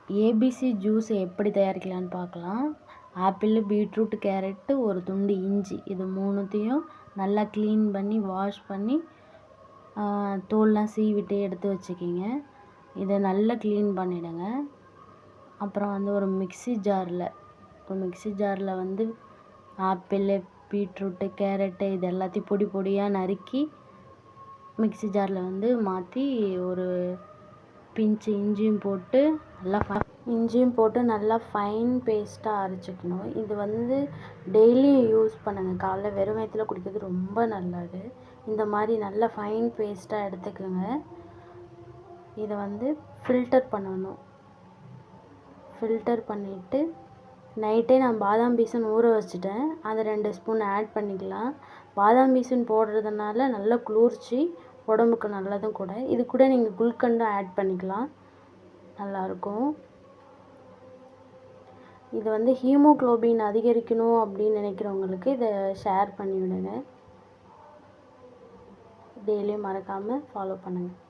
ABC juice எப்படி தயாரிக்கலான்னு பார்க்கலாம். Apple, beetroot, carrot, ஒரு துண்டு இஞ்சி, இது மூணுத்தையும் நல்லா க்ளீன் பண்ணி வாஷ் பண்ணி தோல்லாம் சீவிட்டு எடுத்து வச்சுக்கிங்க. இதை நல்லா க்ளீன் பண்ணிவிடுங்க. அப்புறம் வந்து ஒரு மிக்ஸி ஜாரில் வந்து ஆப்பிள், பீட்ரூட்டு, கேரட்டு இது எல்லாத்தையும் பொடி பொடியாக நறுக்கி மிக்ஸி ஜாரில் வந்து மாற்றி ஒரு பிஞ்சு இஞ்சியும் போட்டு நல்லா ஃபைன் பேஸ்ட்டாக அரைச்சிக்கணும். இது வந்து டெய்லியும் யூஸ் பண்ணுங்கள். காலைல வெறும் வயித்துல குடிக்கிறது ரொம்ப நல்லது. இந்த மாதிரி நல்லா ஃபைன் பேஸ்ட்டாக எடுத்துக்கோங்க. இதை வந்து ஃபில்டர் பண்ணணும். ஃபில்டர் பண்ணிவிட்டு நைட்டே நான் பாதாம் பீசன் ஊற வச்சுட்டேன். அதை 2 ஸ்பூன் ஆட் பண்ணிக்கலாம். பாதாம் பீசன் போடுறதுனால நல்ல குளிர்ச்சி, உடம்புக்கு நல்லதும் கூட. இது கூட நீங்கள் குல்கண்டும் ஆட் பண்ணிக்கலாம், நல்லாயிருக்கும். இது வந்து ஹீமோக்ளோபின் அதிகரிக்கணும் அப்படின்னு நினைக்கிறவங்களுக்கு இதை ஷேர் பண்ணிவிடுங்க. டெய்லியும் மறக்காமல் ஃபாலோ பண்ணுங்கள்.